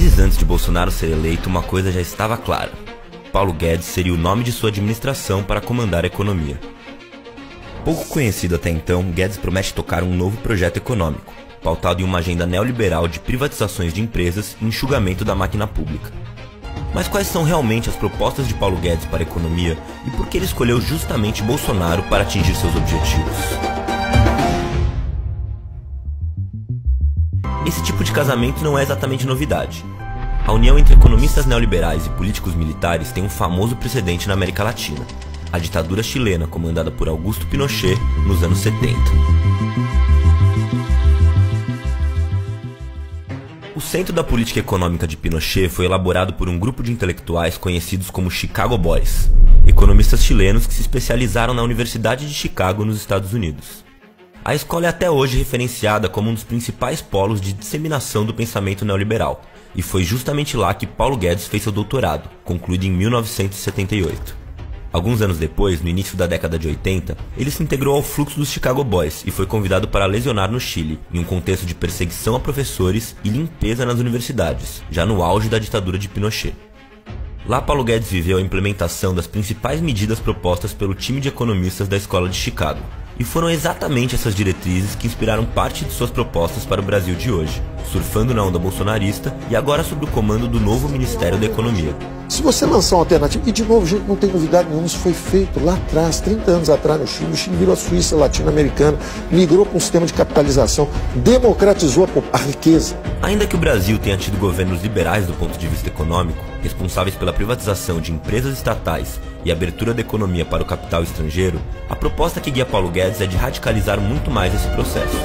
Meses antes de Bolsonaro ser eleito, uma coisa já estava clara: Paulo Guedes seria o nome de sua administração para comandar a economia. Pouco conhecido até então, Guedes promete tocar um novo projeto econômico, pautado em uma agenda neoliberal de privatizações de empresas e enxugamento da máquina pública. Mas quais são realmente as propostas de Paulo Guedes para a economia e por que ele escolheu justamente Bolsonaro para atingir seus objetivos? Esse tipo de casamento não é exatamente novidade. A união entre economistas neoliberais e políticos militares tem um famoso precedente na América Latina: a ditadura chilena comandada por Augusto Pinochet nos anos 70. O centro da política econômica de Pinochet foi elaborado por um grupo de intelectuais conhecidos como Chicago Boys, economistas chilenos que se especializaram na Universidade de Chicago, nos Estados Unidos. A escola é até hoje referenciada como um dos principais polos de disseminação do pensamento neoliberal, e foi justamente lá que Paulo Guedes fez seu doutorado, concluído em 1978. Alguns anos depois, no início da década de 80, ele se integrou ao fluxo dos Chicago Boys e foi convidado para lecionar no Chile, em um contexto de perseguição a professores e limpeza nas universidades, já no auge da ditadura de Pinochet. Lá, Paulo Guedes viveu a implementação das principais medidas propostas pelo time de economistas da Escola de Chicago, e foram exatamente essas diretrizes que inspiraram parte de suas propostas para o Brasil de hoje, surfando na onda bolsonarista e agora sob o comando do novo Ministério da Economia. Se você lançar uma alternativa, e de novo, gente, não tem novidade nenhuma, isso foi feito lá atrás, 30 anos atrás no Chile. O Chile virou a Suíça latino-americana, migrou para um sistema de capitalização, democratizou a riqueza. Ainda que o Brasil tenha tido governos liberais do ponto de vista econômico, responsáveis pela privatização de empresas estatais e abertura da economia para o capital estrangeiro, a proposta que guia Paulo Guedes é de radicalizar muito mais esse processo.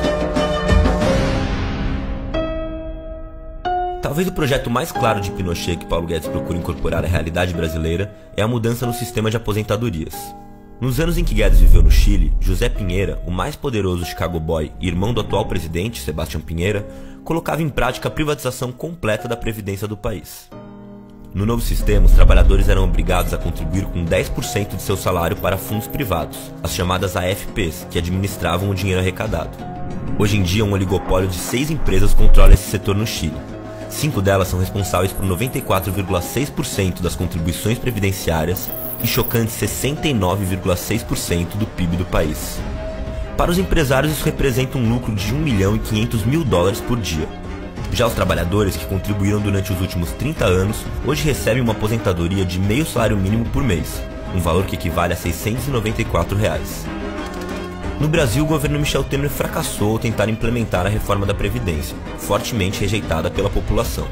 Talvez o projeto mais claro de Pinochet que Paulo Guedes procura incorporar à realidade brasileira é a mudança no sistema de aposentadorias. Nos anos em que Guedes viveu no Chile, José Pinheira, o mais poderoso Chicago Boy e irmão do atual presidente, Sebastião Pinheira, colocava em prática a privatização completa da previdência do país. No novo sistema, os trabalhadores eram obrigados a contribuir com 10% de seu salário para fundos privados, as chamadas AFPs, que administravam o dinheiro arrecadado. Hoje em dia, um oligopólio de 6 empresas controla esse setor no Chile. 5 delas são responsáveis por 94,6% das contribuições previdenciárias e chocantes 69,6% do PIB do país. Para os empresários, isso representa um lucro de $1.500.000 por dia. Já os trabalhadores, que contribuíram durante os últimos 30 anos, hoje recebem uma aposentadoria de meio salário mínimo por mês, um valor que equivale a R$ 694. No Brasil, o governo Michel Temer fracassou ao tentar implementar a reforma da Previdência, fortemente rejeitada pela população.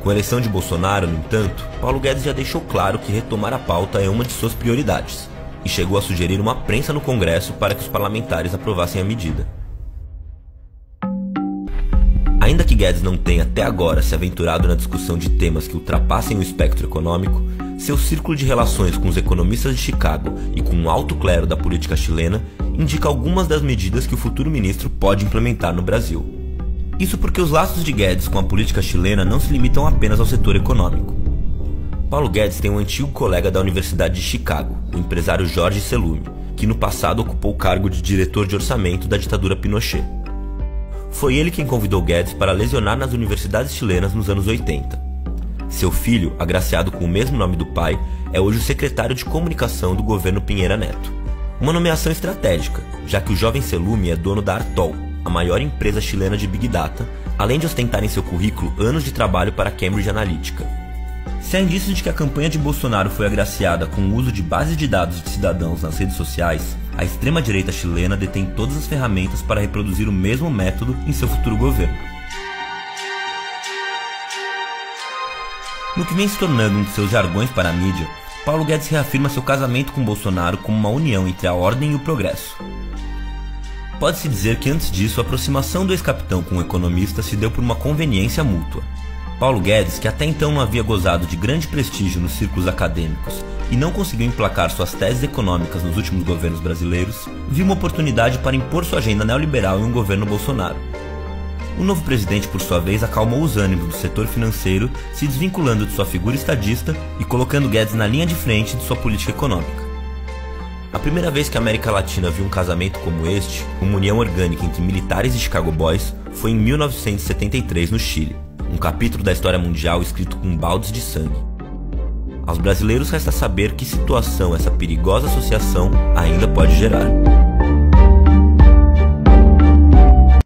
Com a eleição de Bolsonaro, no entanto, Paulo Guedes já deixou claro que retomar a pauta é uma de suas prioridades, e chegou a sugerir uma prensa no Congresso para que os parlamentares aprovassem a medida. Ainda que Guedes não tenha até agora se aventurado na discussão de temas que ultrapassem o espectro econômico, seu círculo de relações com os economistas de Chicago e com o alto clero da política chilena indica algumas das medidas que o futuro ministro pode implementar no Brasil. Isso porque os laços de Guedes com a política chilena não se limitam apenas ao setor econômico. Paulo Guedes tem um antigo colega da Universidade de Chicago, o empresário Jorge Celumi, que no passado ocupou o cargo de diretor de orçamento da ditadura Pinochet. Foi ele quem convidou Guedes para lecionar nas universidades chilenas nos anos 80. Seu filho, agraciado com o mesmo nome do pai, é hoje o secretário de comunicação do governo Pinheira Neto. Uma nomeação estratégica, já que o jovem Celumi é dono da Artol, a maior empresa chilena de Big Data, além de ostentar em seu currículo anos de trabalho para a Cambridge Analytica. Se há indícios de que a campanha de Bolsonaro foi agraciada com o uso de bases de dados de cidadãos nas redes sociais, a extrema-direita chilena detém todas as ferramentas para reproduzir o mesmo método em seu futuro governo. No que vem se tornando um de seus jargões para a mídia, Paulo Guedes reafirma seu casamento com Bolsonaro como uma união entre a ordem e o progresso. Pode-se dizer que antes disso, a aproximação do ex-capitão com o economista se deu por uma conveniência mútua. Paulo Guedes, que até então não havia gozado de grande prestígio nos círculos acadêmicos e não conseguiu emplacar suas teses econômicas nos últimos governos brasileiros, viu uma oportunidade para impor sua agenda neoliberal em um governo Bolsonaro. O novo presidente, por sua vez, acalmou os ânimos do setor financeiro, se desvinculando de sua figura estadista e colocando Guedes na linha de frente de sua política econômica. A primeira vez que a América Latina viu um casamento como este, uma união orgânica entre militares e Chicago Boys, foi em 1973 no Chile, Um capítulo da história mundial escrito com baldes de sangue. Aos brasileiros resta saber que situação essa perigosa associação ainda pode gerar.